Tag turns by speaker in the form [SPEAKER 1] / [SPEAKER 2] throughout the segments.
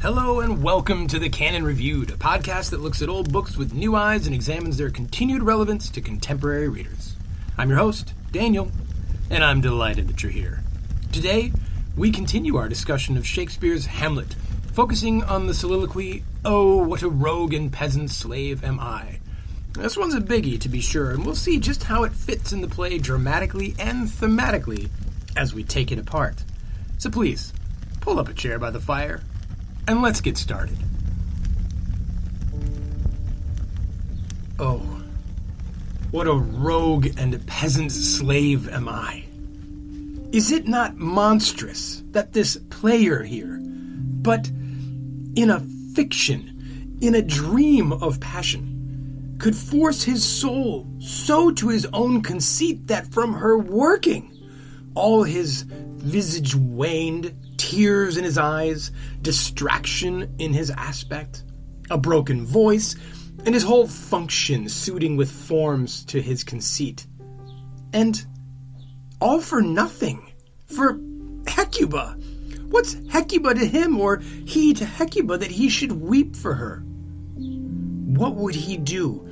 [SPEAKER 1] Hello and welcome to the Canon Reviewed, a podcast that looks at old books with new eyes and examines their continued relevance to contemporary readers. I'm your host, Daniel, and I'm delighted that you're here. Today, we continue our discussion of Shakespeare's Hamlet, focusing on the soliloquy, "Oh, what a rogue and peasant slave am I." This one's a biggie, to be sure, and we'll see just how it fits in the play dramatically and thematically as we take it apart. So please, pull up a chair by the fire, and let's get started. Oh, what a rogue and peasant slave am I. Is it not monstrous that this player here, but in a fiction, in a dream of passion, could force his soul so to his own conceit that from her working, all his visage waned, tears in his eyes, distraction in his aspect, a broken voice, and his whole function suiting with forms to his conceit. And all for nothing, for Hecuba. What's Hecuba to him, or he to Hecuba, that he should weep for her? What would he do,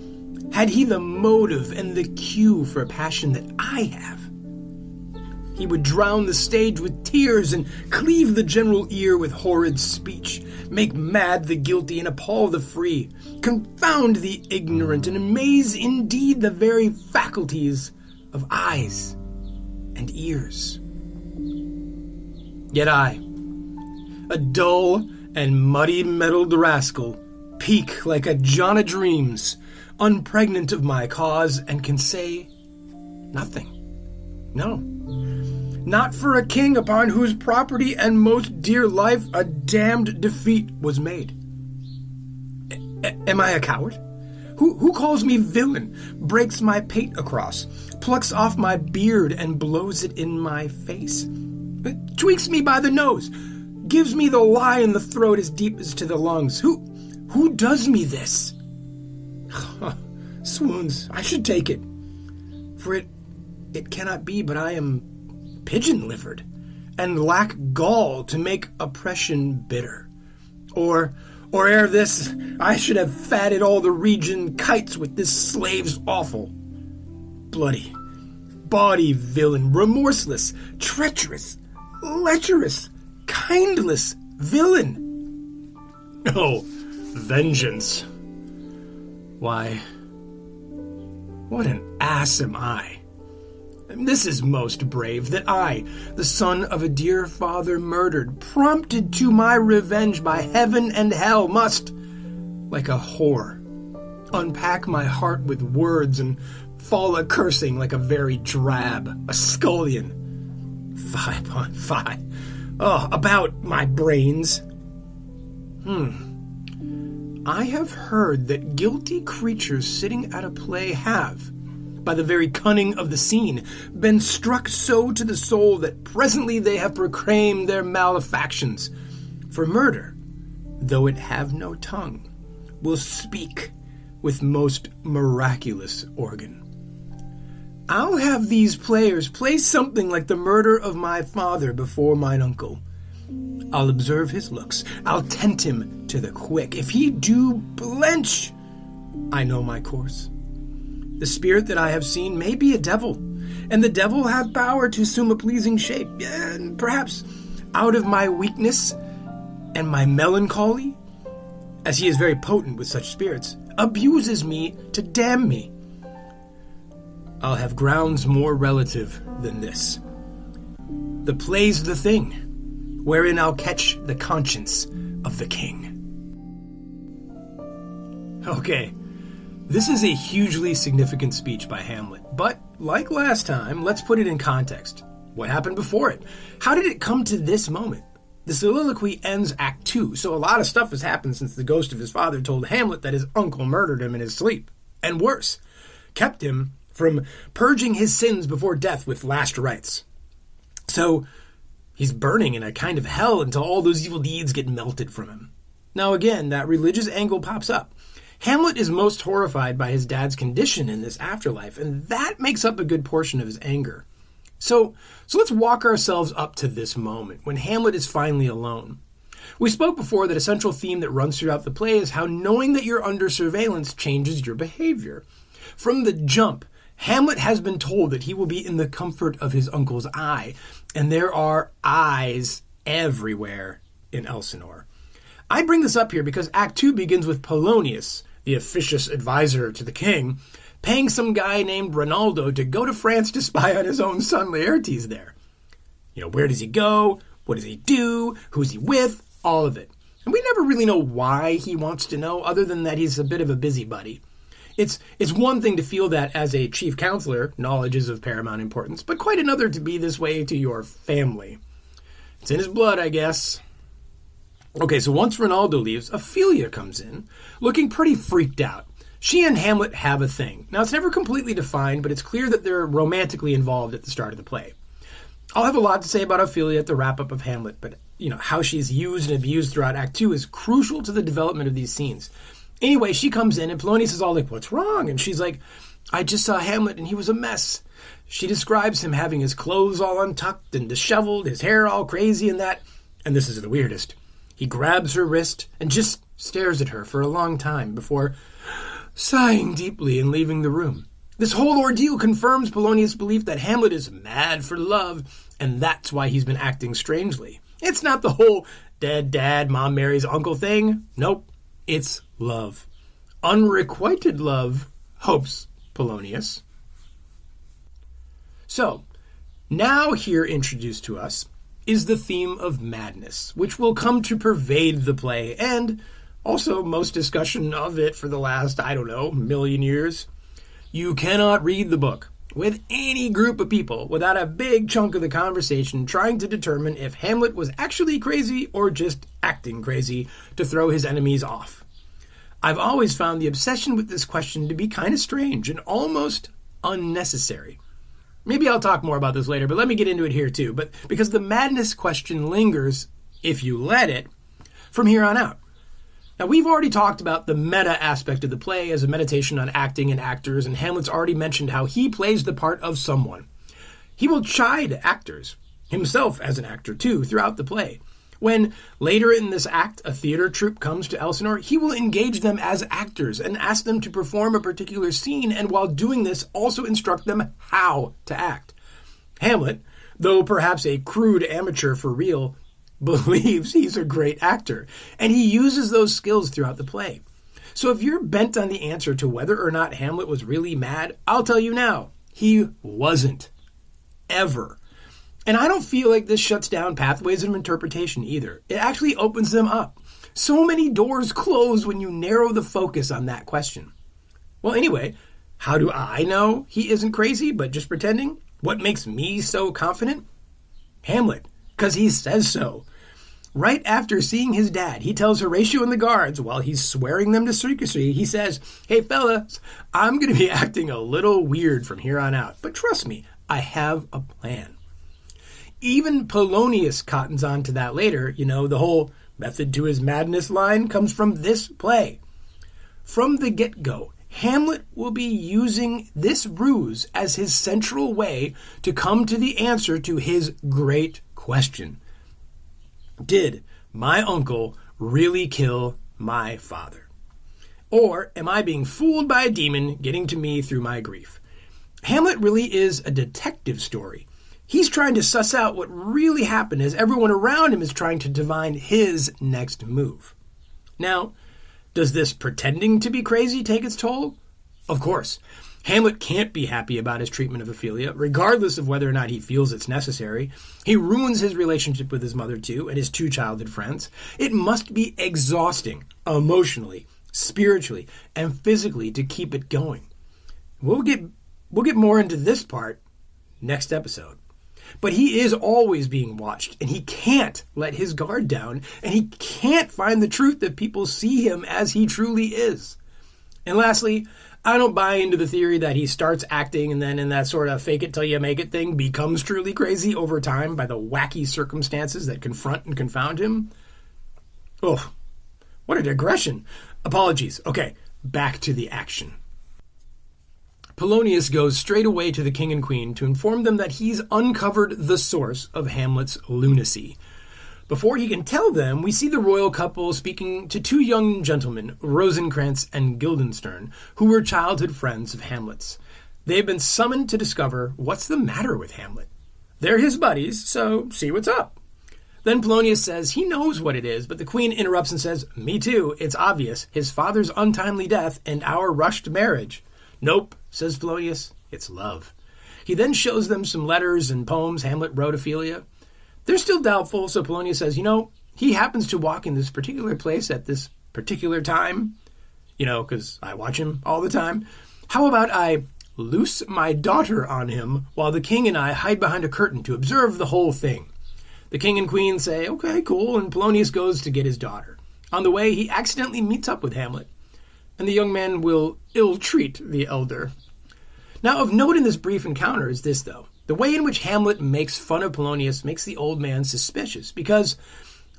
[SPEAKER 1] had he the motive and the cue for a passion that I have? He would drown the stage with tears and cleave the general ear with horrid speech, make mad the guilty and appall the free, confound the ignorant and amaze indeed the very faculties of eyes and ears. Yet I, a dull and muddy-mettled rascal, peak like a John o' Dreams, unpregnant of my cause, and can say nothing. No. Not for a king upon whose property and most dear life a damned defeat was made. Am I a coward? Who calls me villain, breaks my pate across, plucks off my beard and blows it in my face, tweaks me by the nose, gives me the lie in the throat as deep as to the lungs? Who does me this? Swoons, I should take it, for it cannot be but I am pigeon-livered, and lack gall to make oppression bitter. Or ere this, I should have fatted all the region kites with this slave's offal. Bloody, bawdy villain, remorseless, treacherous, lecherous, kindless villain. Oh, vengeance. Why, what an ass am I. This is most brave, that I, the son of a dear father murdered, prompted to my revenge by heaven and hell, must, like a whore, unpack my heart with words and fall a-cursing like a very drab, a scullion. Fie upon fie. Oh, about my brains. I have heard that guilty creatures sitting at a play have, by the very cunning of the scene, been struck so to the soul that presently they have proclaimed their malefactions. For murder, though it have no tongue, will speak with most miraculous organ. I'll have these players play something like the murder of my father before mine uncle. I'll observe his looks, I'll tempt him to the quick. If he do blench, I know my course. The spirit that I have seen may be a devil, and the devil have power to assume a pleasing shape, and perhaps out of my weakness and my melancholy, as he is very potent with such spirits, abuses me to damn me. I'll have grounds more relative than this. The play's the thing, wherein I'll catch the conscience of the king. Okay. This is a hugely significant speech by Hamlet, but like last time, let's put it in context. What happened before it? How did it come to this moment? The soliloquy ends Act 2, so a lot of stuff has happened since the ghost of his father told Hamlet that his uncle murdered him in his sleep. And worse, kept him from purging his sins before death with last rites. So he's burning in a kind of hell until all those evil deeds get melted from him. Now again, that religious angle pops up. Hamlet is most horrified by his dad's condition in this afterlife, and that makes up a good portion of his anger. So let's walk ourselves up to this moment, when Hamlet is finally alone. We spoke before that a central theme that runs throughout the play is how knowing that you're under surveillance changes your behavior. From the jump, Hamlet has been told that he will be in the comfort of his uncle's eye, and there are eyes everywhere in Elsinore. I bring this up here because Act 2 begins with Polonius, the officious advisor to the king, paying some guy named Rinaldo to go to France to spy on his own son Laertes there. Where does he go? What does he do? Who's he with? All of it. And we never really know why he wants to know, other than that he's a bit of a busybody. It's one thing to feel that as a chief counselor, knowledge is of paramount importance, but quite another to be this way to your family. It's in his blood, I guess. Okay, so once Rinaldo leaves, Ophelia comes in, looking pretty freaked out. She and Hamlet have a thing. Now, it's never completely defined, but it's clear that they're romantically involved at the start of the play. I'll have a lot to say about Ophelia at the wrap-up of Hamlet, but, how she's used and abused throughout Act 2 is crucial to the development of these scenes. Anyway, she comes in, and Polonius is all like, "What's wrong?" And she's like, "I just saw Hamlet, and he was a mess." She describes him having his clothes all untucked and disheveled, his hair all crazy and that, and this is the weirdest. He grabs her wrist and just stares at her for a long time before sighing deeply and leaving the room. This whole ordeal confirms Polonius' belief that Hamlet is mad for love, and that's why he's been acting strangely. It's not the whole dead dad, mom marries uncle thing. Nope, it's love. Unrequited love, hopes Polonius. So, now here introduced to us is the theme of madness, which will come to pervade the play, and also most discussion of it for the last, million years. You cannot read the book with any group of people without a big chunk of the conversation trying to determine if Hamlet was actually crazy or just acting crazy to throw his enemies off. I've always found the obsession with this question to be kind of strange and almost unnecessary. Maybe I'll talk more about this later, but let me get into it here too. But because the madness question lingers, if you let it, from here on out. Now, we've already talked about the meta aspect of the play as a meditation on acting and actors, and Hamlet's already mentioned how he plays the part of someone. He will chide actors, himself as an actor too, throughout the play. When, later in this act, a theater troupe comes to Elsinore, he will engage them as actors and ask them to perform a particular scene, and while doing this, also instruct them how to act. Hamlet, though perhaps a crude amateur for real, believes he's a great actor, and he uses those skills throughout the play. So if you're bent on the answer to whether or not Hamlet was really mad, I'll tell you now, he wasn't. Ever. And I don't feel like this shuts down pathways of interpretation either. It actually opens them up. So many doors close when you narrow the focus on that question. Well, anyway, how do I know he isn't crazy but just pretending? What makes me so confident? Hamlet, because he says so. Right after seeing his dad, he tells Horatio and the guards, while he's swearing them to secrecy, he says, "Hey fellas, I'm going to be acting a little weird from here on out, but trust me, I have a plan." Even Polonius cottons on to that later. The whole method to his madness line comes from this play. From the get-go, Hamlet will be using this ruse as his central way to come to the answer to his great question. Did my uncle really kill my father? Or am I being fooled by a demon getting to me through my grief? Hamlet really is a detective story. He's trying to suss out what really happened as everyone around him is trying to divine his next move. Now, does this pretending to be crazy take its toll? Of course. Hamlet can't be happy about his treatment of Ophelia, regardless of whether or not he feels it's necessary. He ruins his relationship with his mother, too, and his two childhood friends. It must be exhausting, emotionally, spiritually, and physically to keep it going. We'll get more into this part next episode. But he is always being watched, and he can't let his guard down, and he can't find the truth that people see him as he truly is. And lastly, I don't buy into the theory that he starts acting and then in that sort of fake it till you make it thing becomes truly crazy over time by the wacky circumstances that confront and confound him. Oh, what a digression. Apologies. Okay, back to the action. Polonius goes straight away to the king and queen to inform them that he's uncovered the source of Hamlet's lunacy. Before he can tell them, we see the royal couple speaking to two young gentlemen, Rosencrantz and Guildenstern, who were childhood friends of Hamlet's. They've been summoned to discover what's the matter with Hamlet. They're his buddies, so see what's up. Then Polonius says he knows what it is, but the queen interrupts and says, "Me too, it's obvious, his father's untimely death and our rushed marriage." "Nope," says Polonius, "it's love." He then shows them some letters and poems Hamlet wrote Ophelia. They're still doubtful, so Polonius says, he happens to walk in this particular place at this particular time, because I watch him all the time. How about I loose my daughter on him while the king and I hide behind a curtain to observe the whole thing? The king and queen say, okay, cool, and Polonius goes to get his daughter. On the way, he accidentally meets up with Hamlet, and the young man will ill-treat the elder. Now, of note in this brief encounter is this, though. The way in which Hamlet makes fun of Polonius makes the old man suspicious because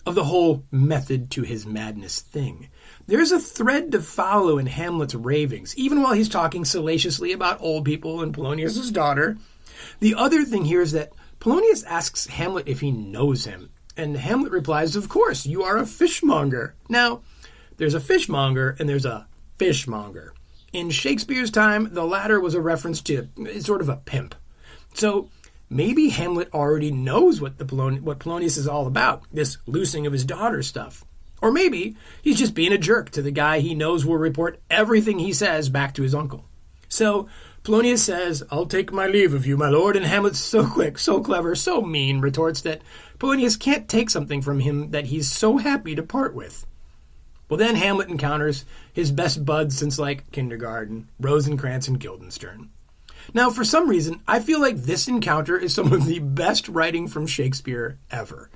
[SPEAKER 1] of the whole method to his madness thing. There's a thread to follow in Hamlet's ravings, even while he's talking salaciously about old people and Polonius' daughter. The other thing here is that Polonius asks Hamlet if he knows him, and Hamlet replies, "Of course, you are a fishmonger." Now, there's a fishmonger and there's a fishmonger. In Shakespeare's time, the latter was a reference to sort of a pimp. So maybe Hamlet already knows what Polonius is all about, this loosing of his daughter stuff. Or maybe he's just being a jerk to the guy he knows will report everything he says back to his uncle. So Polonius says, "I'll take my leave of you, my lord," and Hamlet, so quick, so clever, so mean, retorts that Polonius can't take something from him that he's so happy to part with. Well, then Hamlet encounters his best buds since, kindergarten, Rosencrantz and Guildenstern. Now, for some reason, I feel like this encounter is some of the best writing from Shakespeare ever.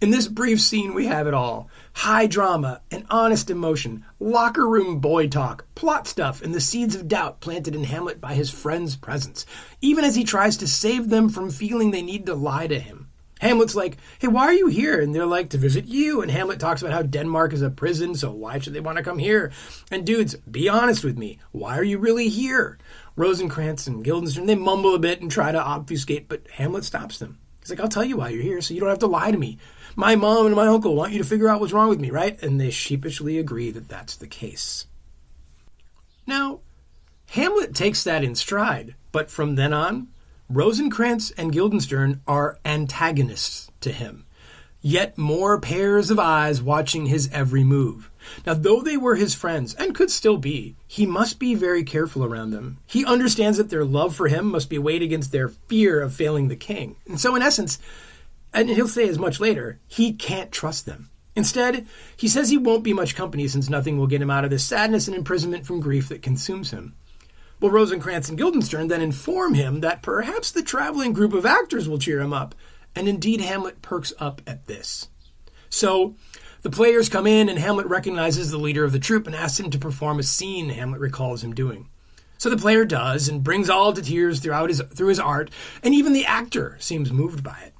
[SPEAKER 1] In this brief scene, we have it all. High drama and honest emotion, locker room boy talk, plot stuff, and the seeds of doubt planted in Hamlet by his friend's presence, even as he tries to save them from feeling they need to lie to him. Hamlet's like, "Hey, why are you here?" And they're like, "To visit you." And Hamlet talks about how Denmark is a prison, so why should they want to come here? And dudes, be honest with me. Why are you really here? Rosencrantz and Guildenstern, they mumble a bit and try to obfuscate, but Hamlet stops them. He's like, "I'll tell you why you're here, so you don't have to lie to me. My mom and my uncle want you to figure out what's wrong with me, right?" And they sheepishly agree that that's the case. Now, Hamlet takes that in stride, but from then on, Rosencrantz and Guildenstern are antagonists to him. Yet more pairs of eyes watching his every move. Now, though they were his friends, and could still be, he must be very careful around them. He understands that their love for him must be weighed against their fear of failing the king. And so in essence, and he'll say as much later, he can't trust them. Instead, he says he won't be much company since nothing will get him out of the sadness and imprisonment from grief that consumes him. Well, Rosencrantz and Guildenstern then inform him that perhaps the traveling group of actors will cheer him up, and indeed Hamlet perks up at this. So the players come in and Hamlet recognizes the leader of the troupe and asks him to perform a scene Hamlet recalls him doing. So the player does and brings all to tears through his art, and even the actor seems moved by it.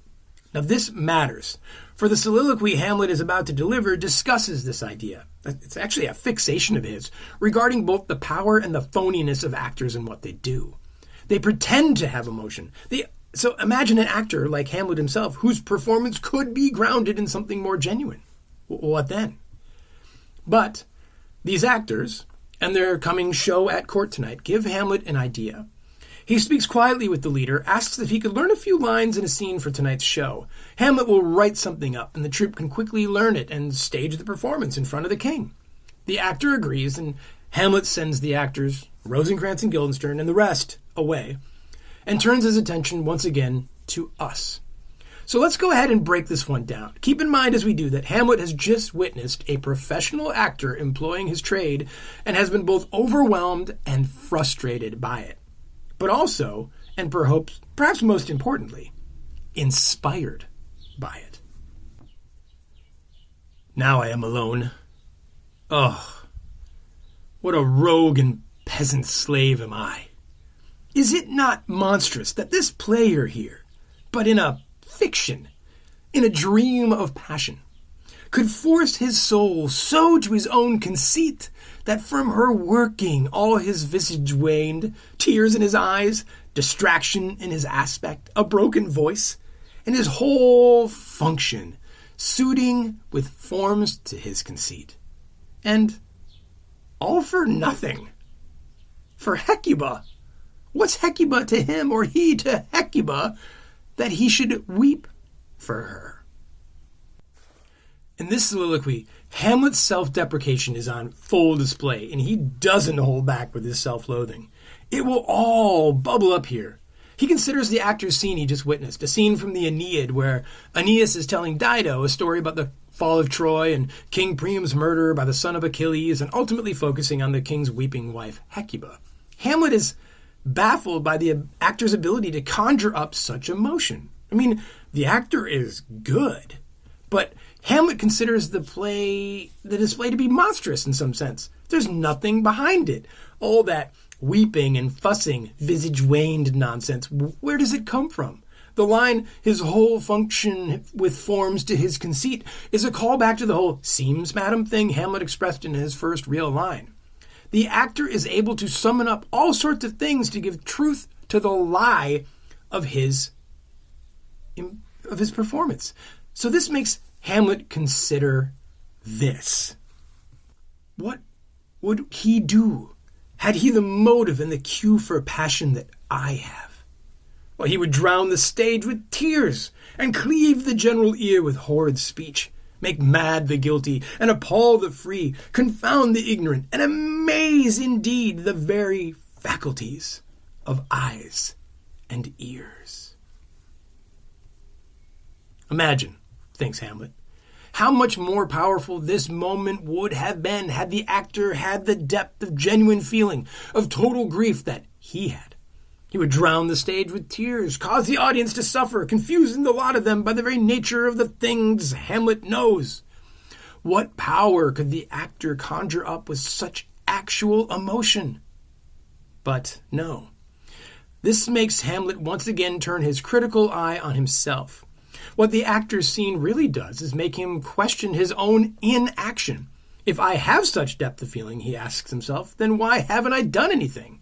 [SPEAKER 1] Now this matters, for the soliloquy Hamlet is about to deliver discusses this idea. It's actually a fixation of his, regarding both the power and the phoniness of actors and what they do. They pretend to have emotion. So imagine an actor like Hamlet himself, whose performance could be grounded in something more genuine. What then? But these actors, and their coming show at court tonight, give Hamlet an idea. He speaks quietly with the leader, asks if he could learn a few lines in a scene for tonight's show. Hamlet will write something up, and the troupe can quickly learn it and stage the performance in front of the king. The actor agrees, and Hamlet sends the actors, Rosencrantz and Guildenstern, and the rest away, and turns his attention once again to us. So let's go ahead and break this one down. Keep in mind as we do that Hamlet has just witnessed a professional actor employing his trade and has been both overwhelmed and frustrated by it. But also, and perhaps most importantly, inspired by it. Now I am alone. Oh, what a rogue and peasant slave am I. Is it not monstrous that this player here, but in a fiction, in a dream of passion, could force his soul so to his own conceit that from her working all his visage waned, tears in his eyes, distraction in his aspect, a broken voice, and his whole function suiting with forms to his conceit. And all for nothing. For Hecuba. What's Hecuba to him, or he to Hecuba, that he should weep for her? In this soliloquy, Hamlet's self-deprecation is on full display, and he doesn't hold back with his self-loathing. It will all bubble up here. He considers the actor's scene he just witnessed, a scene from the Aeneid where Aeneas is telling Dido a story about the fall of Troy and King Priam's murder by the son of Achilles, and ultimately focusing on the king's weeping wife, Hecuba. Hamlet is baffled by the actor's ability to conjure up such emotion. I mean, the actor is good, but Hamlet considers the display to be monstrous in some sense. There's nothing behind it. All that weeping and fussing, visage waned nonsense, where does it come from? The line, his whole function with forms to his conceit, is a callback to the whole seems, madam thing Hamlet expressed in his first real line. The actor is able to summon up all sorts of things to give truth to the lie of his performance. So this makes Hamlet consider this. What would he do had he the motive and the cue for passion that I have? Well, he would drown the stage with tears and cleave the general ear with horrid speech, make mad the guilty and appall the free, confound the ignorant and amaze indeed the very faculties of eyes and ears. Imagine, thinks Hamlet, how much more powerful this moment would have been had the actor had the depth of genuine feeling, of total grief that he had. He would drown the stage with tears, cause the audience to suffer, confusing the lot of them by the very nature of the things Hamlet knows. What power could the actor conjure up with such actual emotion? But no. This makes Hamlet once again turn his critical eye on himself. What the actor's scene really does is make him question his own inaction. If I have such depth of feeling, he asks himself, then why haven't I done anything?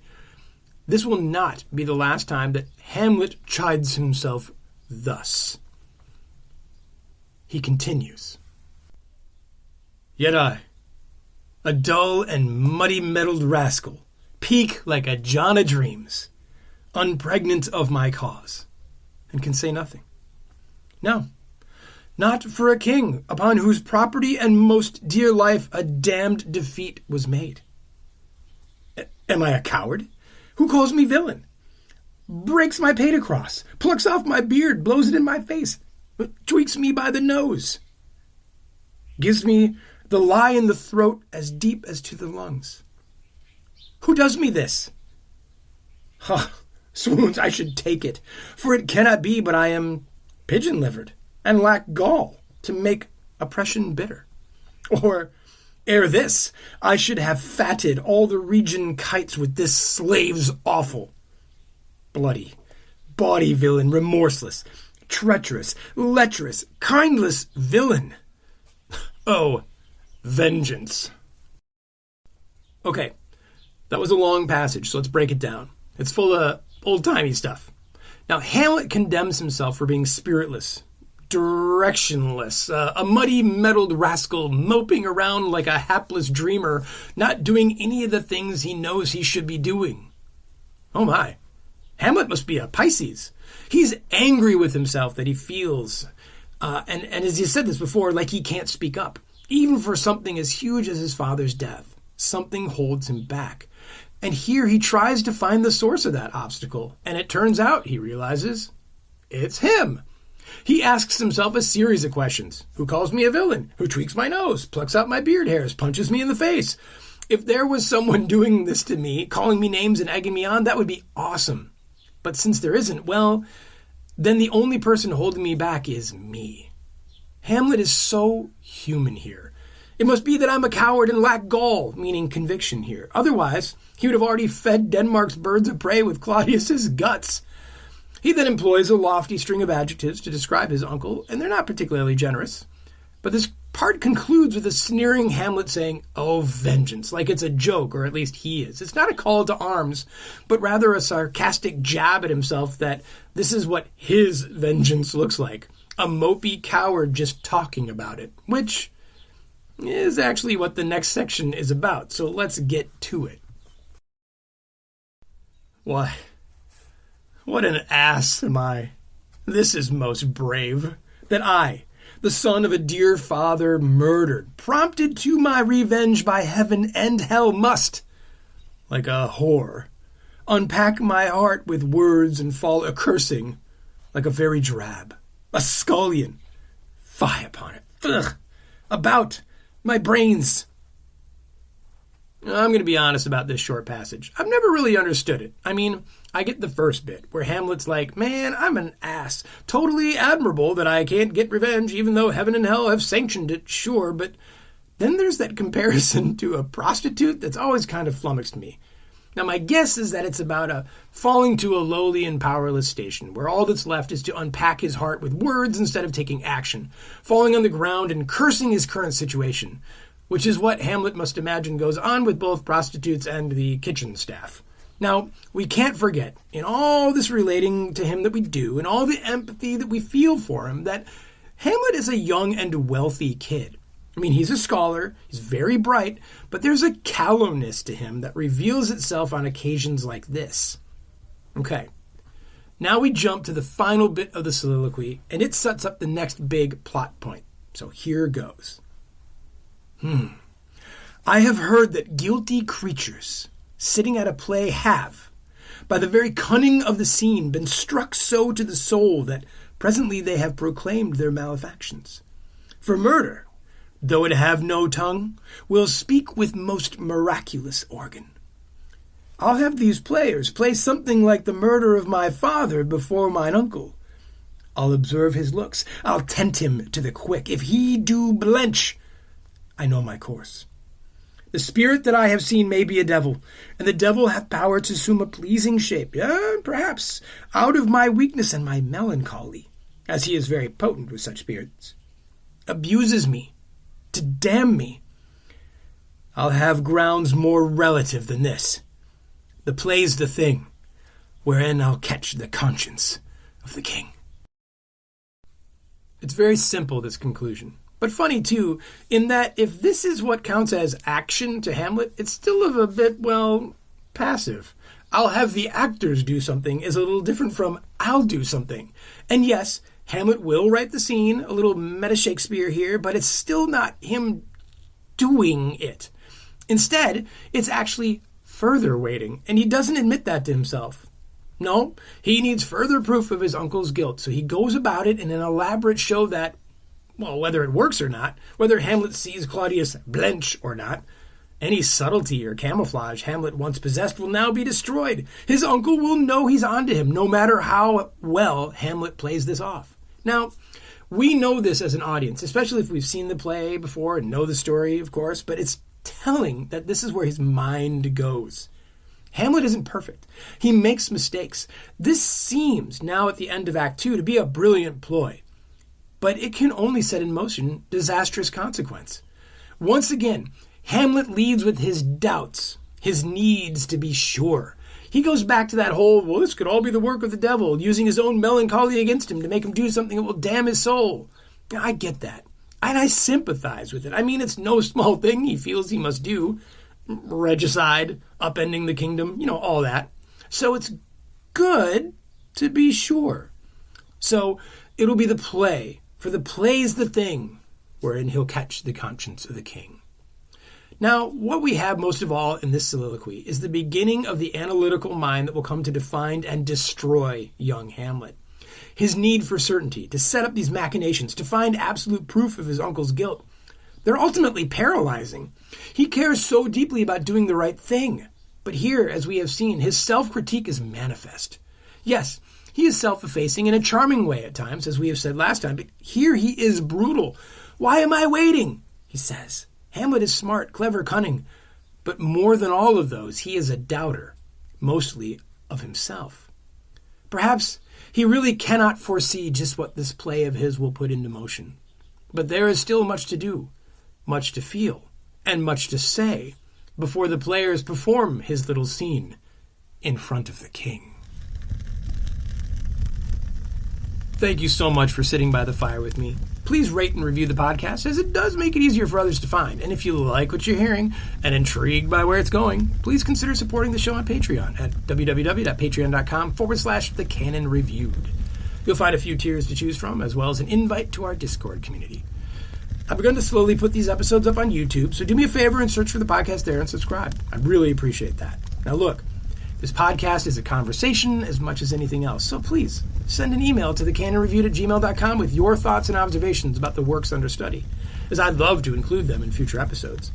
[SPEAKER 1] This will not be the last time that Hamlet chides himself thus. He continues. Yet I, a dull and muddy-mettled rascal, peak like a John o' Dreams, unpregnant of my cause, and can say nothing. No, not for a king upon whose property and most dear life a damned defeat was made. Am I a coward? Who calls me villain? Breaks my pate across, plucks off my beard, blows it in my face, tweaks me by the nose, gives me the lie in the throat as deep as to the lungs. Who does me this? Swoons, I should take it, for it cannot be but I am pigeon-livered, and lack gall to make oppression bitter. Or, ere this, I should have fatted all the region kites with this slave's offal. Bloody, bawdy villain, remorseless, treacherous, lecherous, kindless villain. Oh, vengeance. Okay, that was a long passage, so let's break it down. It's full of old-timey stuff. Now, Hamlet condemns himself for being spiritless, directionless, a muddy-mettled rascal moping around like a hapless dreamer, not doing any of the things he knows he should be doing. Oh my, Hamlet must be a Pisces. He's angry with himself that he feels, and as you said this before, like he can't speak up. Even for something as huge as his father's death, something holds him back. And here he tries to find the source of that obstacle, and it turns out, he realizes, it's him. He asks himself a series of questions. Who calls me a villain? Who tweaks my nose, plucks out my beard hairs, punches me in the face? If there was someone doing this to me, calling me names and egging me on, that would be awesome. But since there isn't, well, then the only person holding me back is me. Hamlet is so human here. It must be that I'm a coward and lack gall, meaning conviction here. Otherwise, he would have already fed Denmark's birds of prey with Claudius's guts. He then employs a lofty string of adjectives to describe his uncle, and they're not particularly generous. But this part concludes with a sneering Hamlet saying, "Oh, vengeance," like it's a joke, or at least he is. It's not a call to arms, but rather a sarcastic jab at himself that this is what his vengeance looks like. a mopey coward just talking about it, which is actually what the next section is about, so let's get to it. Why, what an ass am I. This is most brave, that I, the son of a dear father murdered, prompted to my revenge by heaven and hell, must, like a whore, unpack my heart with words and fall a-cursing like a very drab, a scullion. Fie upon it. Ugh. About my brains. I'm going to be honest about this short passage. I've never really understood it. I mean, I get the first bit, where Hamlet's like, man, I'm an ass. Totally admirable that I can't get revenge, even though heaven and hell have sanctioned it, sure. But then there's that comparison to a prostitute that's always kind of flummoxed me. Now, my guess is that it's about falling to a lowly and powerless station, where all that's left is to unpack his heart with words instead of taking action, falling on the ground and cursing his current situation, which is what Hamlet must imagine goes on with both prostitutes and the kitchen staff. Now, we can't forget, in all this relating to him that we do, and all the empathy that we feel for him, that Hamlet is a young and wealthy kid. I mean, he's a scholar, he's very bright, but there's a callowness to him that reveals itself on occasions like this. Okay, now we jump to the final bit of the soliloquy, and it sets up the next big plot point. So here goes. I have heard that guilty creatures sitting at a play have, by the very cunning of the scene, been struck so to the soul that presently they have proclaimed their malefactions. For murder, though it have no tongue, will speak with most miraculous organ. I'll have these players play something like the murder of my father before mine uncle. I'll observe his looks, I'll tent him to the quick. If he do blench, I know my course. The spirit that I have seen may be a devil, and the devil hath power to assume a pleasing shape, perhaps, out of my weakness and my melancholy, as he is very potent with such spirits. Abuses me, to damn me. I'll have grounds more relative than this. The play's the thing, wherein I'll catch the conscience of the king. It's very simple, this conclusion. But funny, too, in that if this is what counts as action to Hamlet, it's still a bit, passive. I'll have the actors do something is a little different from I'll do something. And yes, Hamlet will write the scene, a little meta-Shakespeare here, but it's still not him doing it. Instead, it's actually further waiting, and he doesn't admit that to himself. No, he needs further proof of his uncle's guilt, so he goes about it in an elaborate show that, whether it works or not, whether Hamlet sees Claudius blench or not, any subtlety or camouflage Hamlet once possessed will now be destroyed. His uncle will know he's onto him, no matter how well Hamlet plays this off. Now, we know this as an audience, especially if we've seen the play before and know the story, of course, but it's telling that this is where his mind goes. Hamlet isn't perfect. He makes mistakes. This seems, now at the end of Act 2, to be a brilliant ploy. But it can only set in motion disastrous consequence. Once again, Hamlet leads with his doubts, his needs to be sure. He goes back to that whole, this could all be the work of the devil, using his own melancholy against him to make him do something that will damn his soul. I get that, and I sympathize with it. I mean, it's no small thing he feels he must do. Regicide, upending the kingdom, all that. So it's good to be sure. So it'll be the play, for the play's the thing, wherein he'll catch the conscience of the king. Now, what we have most of all in this soliloquy is the beginning of the analytical mind that will come to define and destroy young Hamlet. His need for certainty, to set up these machinations, to find absolute proof of his uncle's guilt. They're ultimately paralyzing. He cares so deeply about doing the right thing. But here, as we have seen, his self-critique is manifest. Yes, he is self-effacing in a charming way at times, as we have said last time, but here he is brutal. Why am I waiting? He says. Hamlet is smart, clever, cunning, but more than all of those, he is a doubter, mostly of himself. Perhaps he really cannot foresee just what this play of his will put into motion. But there is still much to do, much to feel, and much to say before the players perform his little scene in front of the king. Thank you so much for sitting by the fire with me. Please rate and review the podcast, as it does make it easier for others to find. And if you like what you're hearing and intrigued by where it's going, please consider supporting the show on Patreon at www.patreon.com/The Canon Reviewed. You'll find a few tiers to choose from, as well as an invite to our Discord community. I've begun to slowly put these episodes up on YouTube, so do me a favor and search for the podcast there and subscribe. I really appreciate that. Now look, this podcast is a conversation as much as anything else, so please send an email to thecanonreviewed@gmail.com with your thoughts and observations about the works under study, as I'd love to include them in future episodes.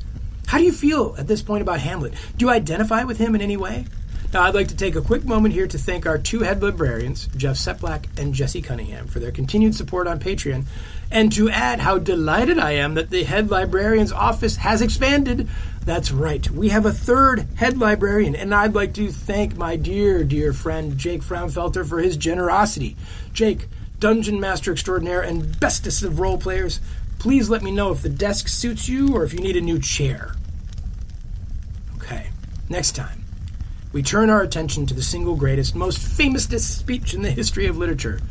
[SPEAKER 1] How do you feel at this point about Hamlet? Do you identify with him in any way? Now, I'd like to take a quick moment here to thank our two head librarians, Jeff Seplak and Jesse Cunningham, for their continued support on Patreon, and to add how delighted I am that the head librarian's office has expanded. That's right, we have a third head librarian, and I'd like to thank my dear, dear friend Jake Frounfelter for his generosity. Jake, Dungeon Master Extraordinaire and bestest of role players, please let me know if the desk suits you or if you need a new chair. Okay, next time, we turn our attention to the single greatest, most famousest speech in the history of literature.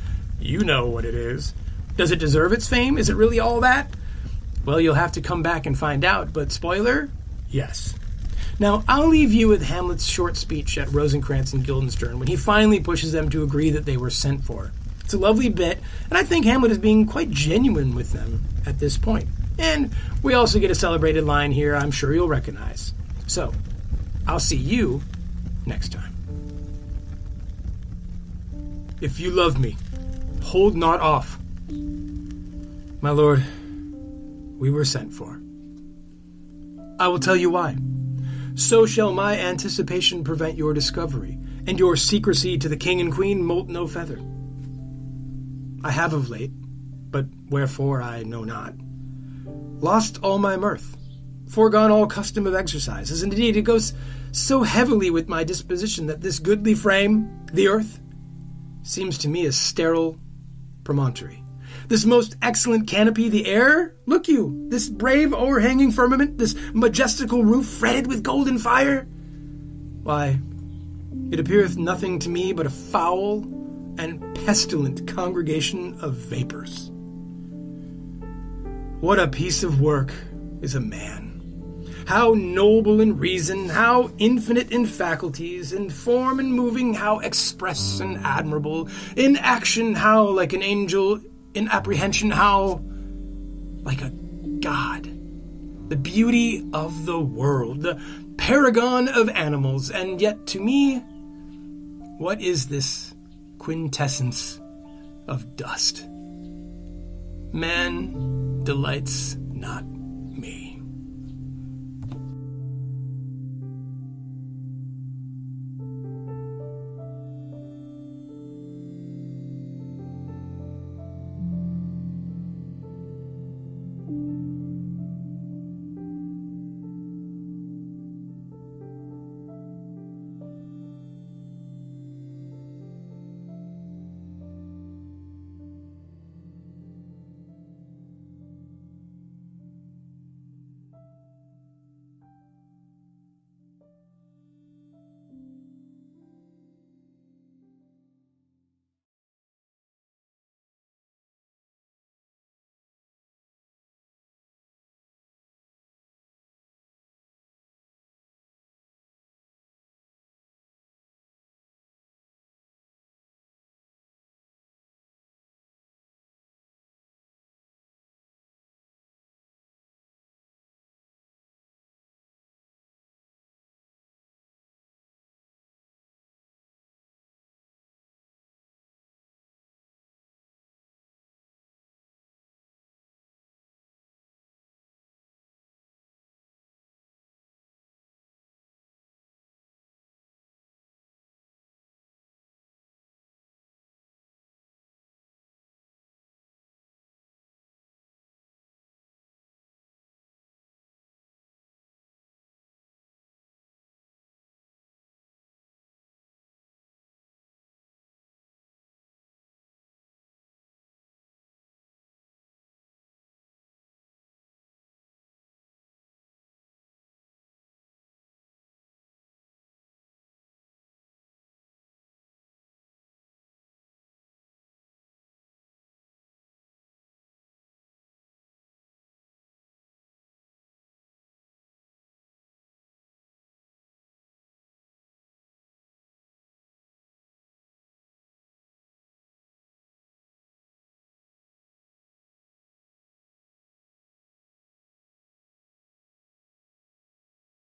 [SPEAKER 1] You know what it is. Does it deserve its fame? Is it really all that? Well, you'll have to come back and find out, but spoiler, yes. Now, I'll leave you with Hamlet's short speech at Rosencrantz and Guildenstern when he finally pushes them to agree that they were sent for. It's a lovely bit, and I think Hamlet is being quite genuine with them at this point. And we also get a celebrated line here I'm sure you'll recognize. So, I'll see you next time. If you love me, hold not off. My lord, we were sent for. I will tell you why. So shall my anticipation prevent your discovery, and your secrecy to the king and queen moult no feather. I have of late, but wherefore I know not, lost all my mirth, foregone all custom of exercises, and indeed it goes so heavily with my disposition that this goodly frame, the earth, seems to me a sterile promontory. This most excellent canopy, the air, look you, this brave o'erhanging firmament, this majestical roof fretted with golden fire, why, it appeareth nothing to me but a foul and pestilent congregation of vapors. What a piece of work is a man! How noble in reason, how infinite in faculties, in form and moving, how express and admirable, in action, how like an angel, in apprehension, how like a god. The beauty of the world, the paragon of animals, and yet to me, what is this quintessence of dust? Man delights not.